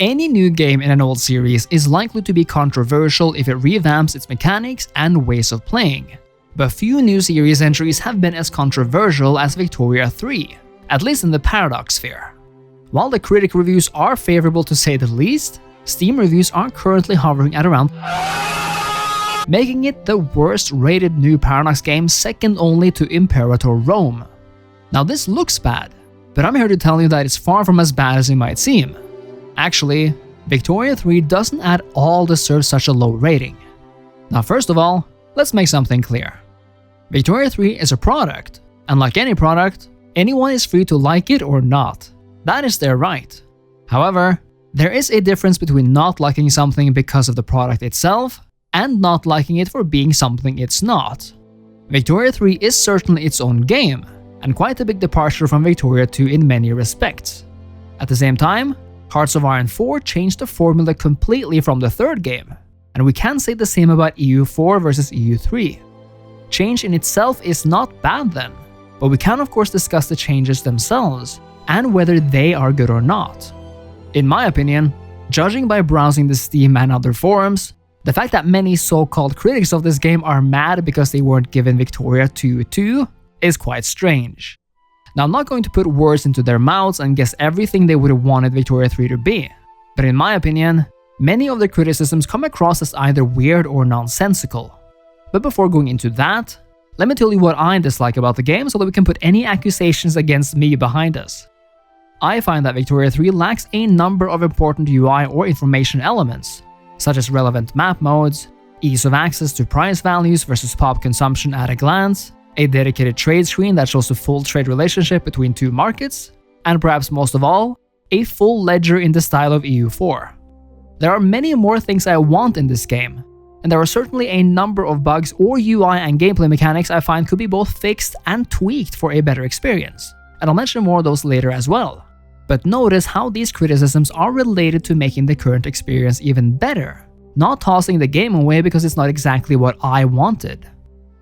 Any new game in an old series is likely to be controversial if it revamps its mechanics and ways of playing, but few new series entries have been as controversial as Victoria 3, at least in the Paradox sphere. While the critic reviews are favorable to say the least, Steam reviews are currently hovering at around, making it the worst rated new Paradox game, second only to Imperator Rome. Now this looks bad, but I'm here to tell you that it's far from as bad as it might seem. Actually, Victoria 3 doesn't at all deserve such a low rating. Now first of all, let's make something clear. Victoria 3 is a product, and like any product, anyone is free to like it or not. That is their right. However, there is a difference between not liking something because of the product itself and not liking it for being something it's not. Victoria 3 is certainly its own game, and quite a big departure from Victoria 2 in many respects. At the same time, Hearts of Iron 4 changed the formula completely from the third game, and we can say the same about EU4 versus EU3. Change in itself is not bad then, but we can of course discuss the changes themselves and whether they are good or not. In my opinion, judging by browsing the Steam and other forums, the fact that many so-called critics of this game are mad because they weren't given Victoria 2 is quite strange. Now I'm not going to put words into their mouths and guess everything they would have wanted Victoria 3 to be, but in my opinion, many of the criticisms come across as either weird or nonsensical. But before going into that, let me tell you what I dislike about the game so that we can put any accusations against me behind us. I find that Victoria 3 lacks a number of important UI or information elements, such as relevant map modes, ease of access to price values versus pop consumption at a glance, a dedicated trade screen that shows the full trade relationship between two markets, and perhaps most of all, a full ledger in the style of EU4. There are many more things I want in this game, and there are certainly a number of bugs or UI and gameplay mechanics I find could be both fixed and tweaked for a better experience, and I'll mention more of those later as well. But notice how these criticisms are related to making the current experience even better, not tossing the game away because it's not exactly what I wanted.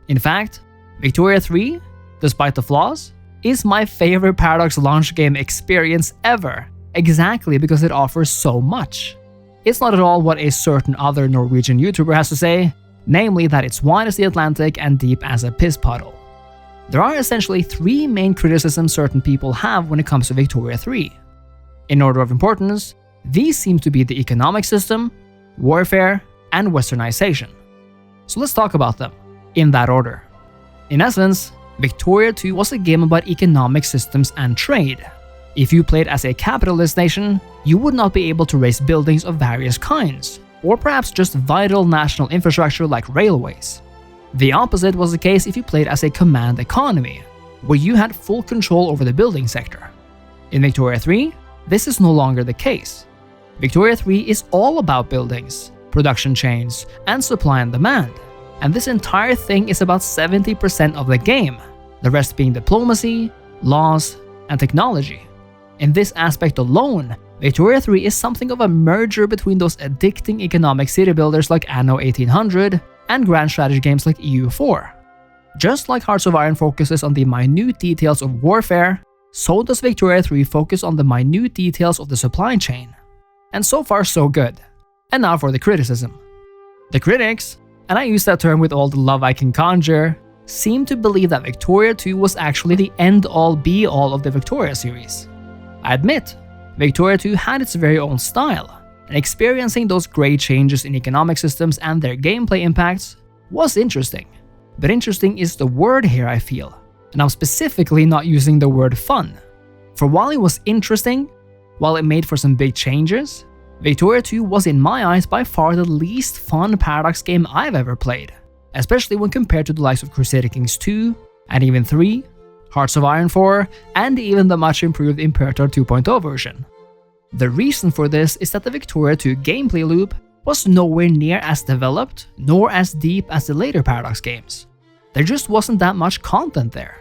In fact, Victoria 3, despite the flaws, is my favorite Paradox launch game experience ever, exactly because it offers so much. It's not at all what a certain other Norwegian YouTuber has to say, namely that it's wide as the Atlantic and deep as a piss puddle. There are essentially three main criticisms certain people have when it comes to Victoria 3. In order of importance, these seem to be the economic system, warfare, and Westernization. So let's talk about them, in that order. In essence, Victoria 2 was a game about economic systems and trade. If you played as a capitalist nation, you would not be able to raise buildings of various kinds, or perhaps just vital national infrastructure like railways. The opposite was the case if you played as a command economy, where you had full control over the building sector. In Victoria 3, this is no longer the case. Victoria 3 is all about buildings, production chains, and supply and demand, and this entire thing is about 70% of the game, the rest being diplomacy, laws, and technology. In this aspect alone, Victoria 3 is something of a merger between those addicting economic city builders like Anno 1800 and grand strategy games like EU4. Just like Hearts of Iron focuses on the minute details of warfare, so does Victoria 3 focus on the minute details of the supply chain. And so far so good. And now for the criticism. The critics, and I use that term with all the love I can conjure, seem to believe that Victoria 2 was actually the end-all be-all of the Victoria series. I admit, Victoria 2 had its very own style, and experiencing those great changes in economic systems and their gameplay impacts was interesting. But interesting is the word here, I feel, and I'm specifically not using the word fun. For while it was interesting, while it made for some big changes, Victoria 2 was in my eyes by far the least fun Paradox game I've ever played, especially when compared to the likes of Crusader Kings 2, and even 3, Hearts of Iron 4, and even the much improved Imperator 2.0 version. The reason for this is that the Victoria 2 gameplay loop was nowhere near as developed nor as deep as the later Paradox games. There just wasn't that much content there.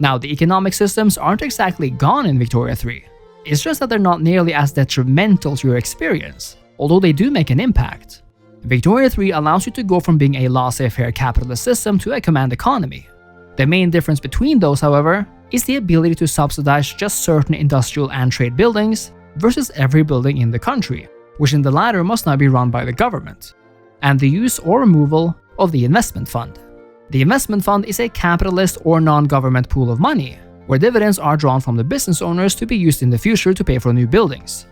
Now, the economic systems aren't exactly gone in Victoria 3, it's just that they're not nearly as detrimental to your experience, although they do make an impact. Victoria 3 allows you to go from being a laissez-faire capitalist system to a command economy. The main difference between those, however, is the ability to subsidize just certain industrial and trade buildings, versus every building in the country, which in the latter must now be run by the government, and the use or removal of the investment fund. The investment fund is a capitalist or non-government pool of money, where dividends are drawn from the business owners to be used in the future to pay for new buildings.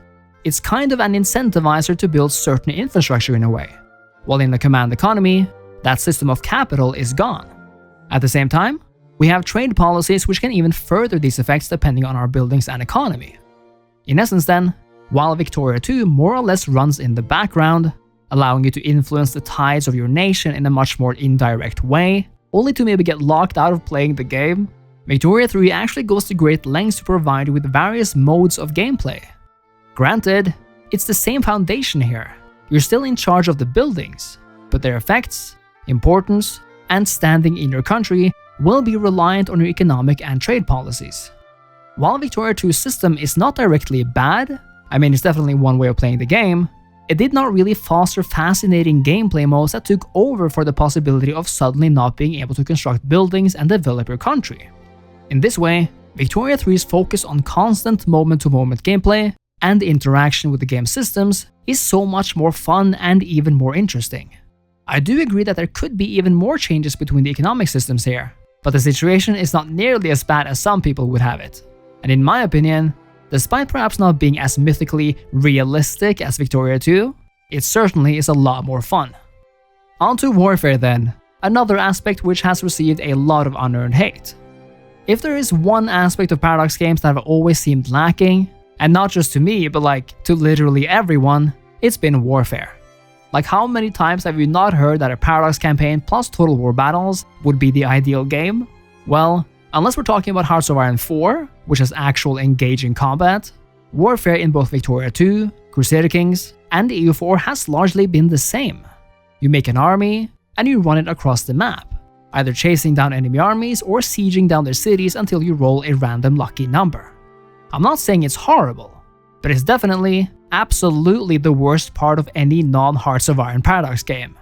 It's kind of an incentivizer to build certain infrastructure in a way, while in the command economy, that system of capital is gone. At the same time, we have trade policies which can even further these effects depending on our buildings and economy. In essence then, while Victoria 2 more or less runs in the background, allowing you to influence the tides of your nation in a much more indirect way, only to maybe get locked out of playing the game, Victoria 3 actually goes to great lengths to provide you with various modes of gameplay. Granted, it's the same foundation here. You're still in charge of the buildings, but their effects, importance, and standing in your country will be reliant on your economic and trade policies. While Victoria 2's system is not directly bad, it's definitely one way of playing the game, it did not really foster fascinating gameplay modes that took over for the possibility of suddenly not being able to construct buildings and develop your country. In this way, Victoria 3's focus on constant moment-to-moment gameplay and the interaction with the game systems is so much more fun and even more interesting. I do agree that there could be even more changes between the economic systems here, but the situation is not nearly as bad as some people would have it. And in my opinion, despite perhaps not being as mythically realistic as Victoria 2, it certainly is a lot more fun. On to warfare then, another aspect which has received a lot of unearned hate. If there is one aspect of Paradox games that have always seemed lacking, and not just to me, but to literally everyone, it's been warfare. How many times have you not heard that a Paradox campaign plus Total War battles would be the ideal game? Well, unless we're talking about Hearts of Iron 4, which has actual engaging combat, warfare in both Victoria 2, Crusader Kings, and EU4 has largely been the same. You make an army, and you run it across the map, either chasing down enemy armies or sieging down their cities until you roll a random lucky number. I'm not saying it's horrible, but it's definitely, absolutely the worst part of any non-Hearts of Iron Paradox game.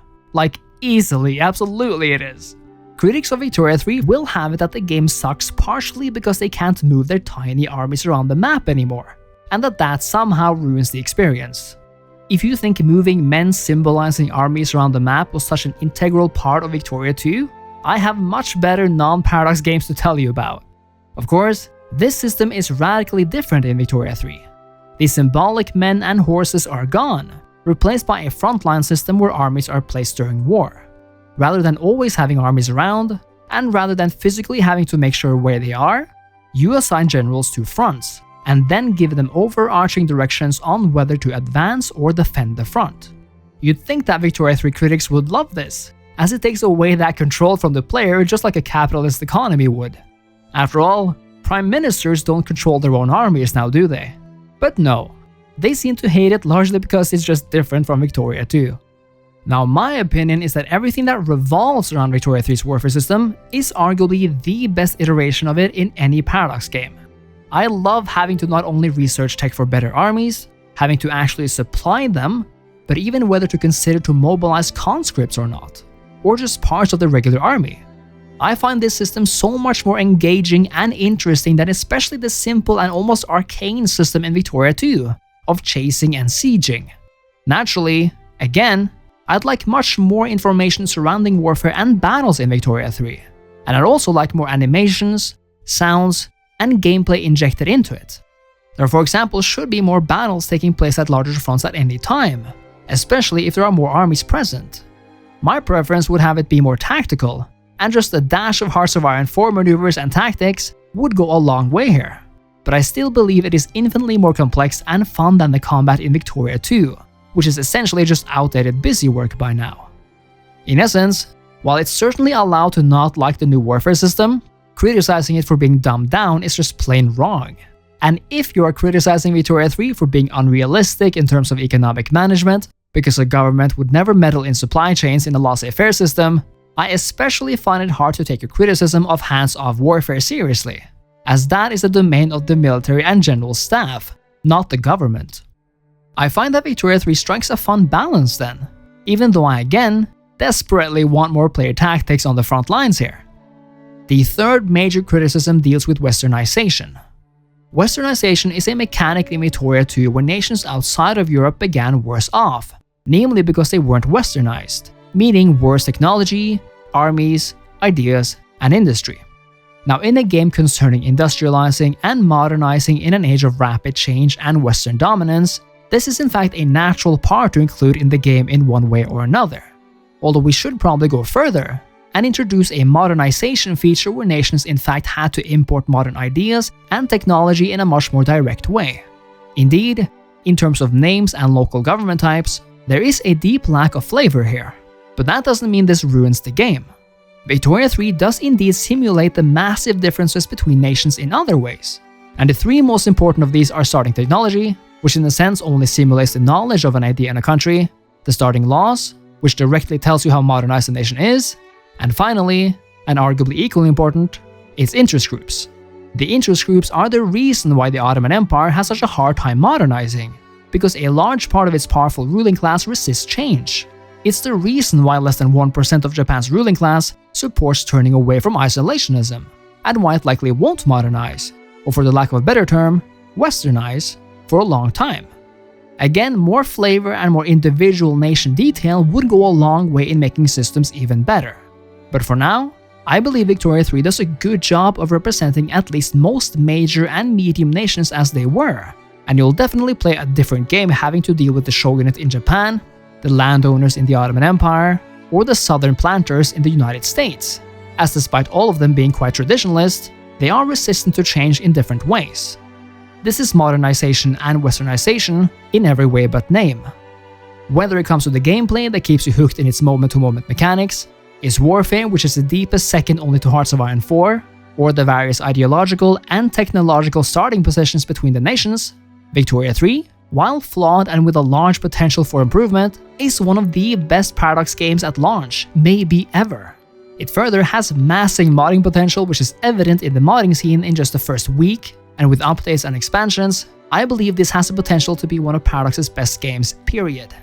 Easily, absolutely it is. Critics of Victoria 3 will have it that the game sucks partially because they can't move their tiny armies around the map anymore, and that somehow ruins the experience. If you think moving men symbolizing armies around the map was such an integral part of Victoria 2, I have much better non-Paradox games to tell you about. Of course, this system is radically different in Victoria 3. The symbolic men and horses are gone, replaced by a frontline system where armies are placed during war. Rather than always having armies around, and rather than physically having to make sure where they are, you assign generals to fronts, and then give them overarching directions on whether to advance or defend the front. You'd think that Victoria 3 critics would love this, as it takes away that control from the player just like a capitalist economy would. After all, prime ministers don't control their own armies now, do they? But no, they seem to hate it largely because it's just different from Victoria 2. Now, my opinion is that everything that revolves around Victoria 3's warfare system is arguably the best iteration of it in any Paradox game. I love having to not only research tech for better armies, having to actually supply them, but even whether to consider to mobilize conscripts or not, or just parts of the regular army. I find this system so much more engaging and interesting than especially the simple and almost arcane system in Victoria 2 of chasing and sieging. Naturally, again, I'd like much more information surrounding warfare and battles in Victoria 3, and I'd also like more animations, sounds, and gameplay injected into it. There, for example, should be more battles taking place at larger fronts at any time, especially if there are more armies present. My preference would have it be more tactical, and just a dash of Hearts of Iron 4 maneuvers and tactics would go a long way here. But I still believe it is infinitely more complex and fun than the combat in Victoria 2, which is essentially just outdated busywork by now. In essence, while it's certainly allowed to not like the new warfare system, criticizing it for being dumbed down is just plain wrong. And if you are criticizing Victoria 3 for being unrealistic in terms of economic management, because the government would never meddle in supply chains in a laissez-faire system, I especially find it hard to take your criticism of hands-off warfare seriously, as that is the domain of the military and general staff, not the government. I find that Victoria 3 strikes a fun balance then, even though I again desperately want more player tactics on the front lines here. The third major criticism deals with Westernization. Westernization is a mechanic in Victoria 2 where nations outside of Europe began worse off, namely because they weren't westernized, meaning worse technology, armies, ideas, and industry. Now, in a game concerning industrializing and modernizing in an age of rapid change and Western dominance, this is in fact a natural part to include in the game in one way or another. Although we should probably go further and introduce a modernization feature where nations in fact had to import modern ideas and technology in a much more direct way. Indeed, in terms of names and local government types, there is a deep lack of flavor here, but that doesn't mean this ruins the game. Victoria 3 does indeed simulate the massive differences between nations in other ways, and the three most important of these are starting technology, which in a sense only simulates the knowledge of an idea in a country, the starting laws, which directly tells you how modernized a nation is, and finally, and arguably equally important, its interest groups. The interest groups are the reason why the Ottoman Empire has such a hard time modernizing, because a large part of its powerful ruling class resists change. It's the reason why less than 1% of Japan's ruling class supports turning away from isolationism, and why it likely won't modernize, or for the lack of a better term, westernize, for a long time. Again, more flavor and more individual nation detail would go a long way in making systems even better. But for now, I believe Victoria 3 does a good job of representing at least most major and medium nations as they were, and you'll definitely play a different game having to deal with the shogunate in Japan, the landowners in the Ottoman Empire, or the southern planters in the United States, as despite all of them being quite traditionalist, they are resistant to change in different ways. This is modernization and westernization in every way but name. Whether it comes to the gameplay that keeps you hooked in its moment-to-moment mechanics, its warfare which is the deepest second only to Hearts of Iron 4, or the various ideological and technological starting positions between the nations, Victoria 3, while flawed and with a large potential for improvement, is one of the best Paradox games at launch, maybe ever. It further has massive modding potential which is evident in the modding scene in just the first week, and with updates and expansions, I believe this has the potential to be one of Paradox's best games, period.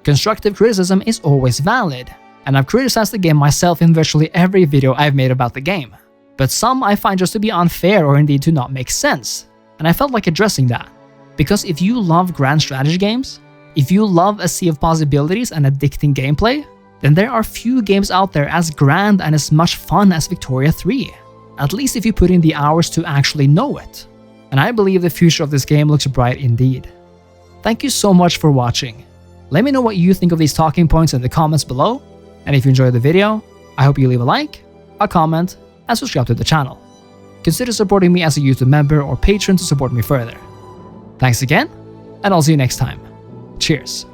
Constructive criticism is always valid, and I've criticized the game myself in virtually every video I've made about the game, but some I find just to be unfair or indeed to not make sense, and I felt like addressing that. Because if you love grand strategy games, if you love a sea of possibilities and addicting gameplay, then there are few games out there as grand and as much fun as Victoria 3, at least if you put in the hours to actually know it. And I believe the future of this game looks bright indeed. Thank you so much for watching. Let me know what you think of these talking points in the comments below, and if you enjoyed the video, I hope you leave a like, a comment, and subscribe to the channel. Consider supporting me as a YouTube member or patron to support me further. Thanks again, and I'll see you next time. Cheers.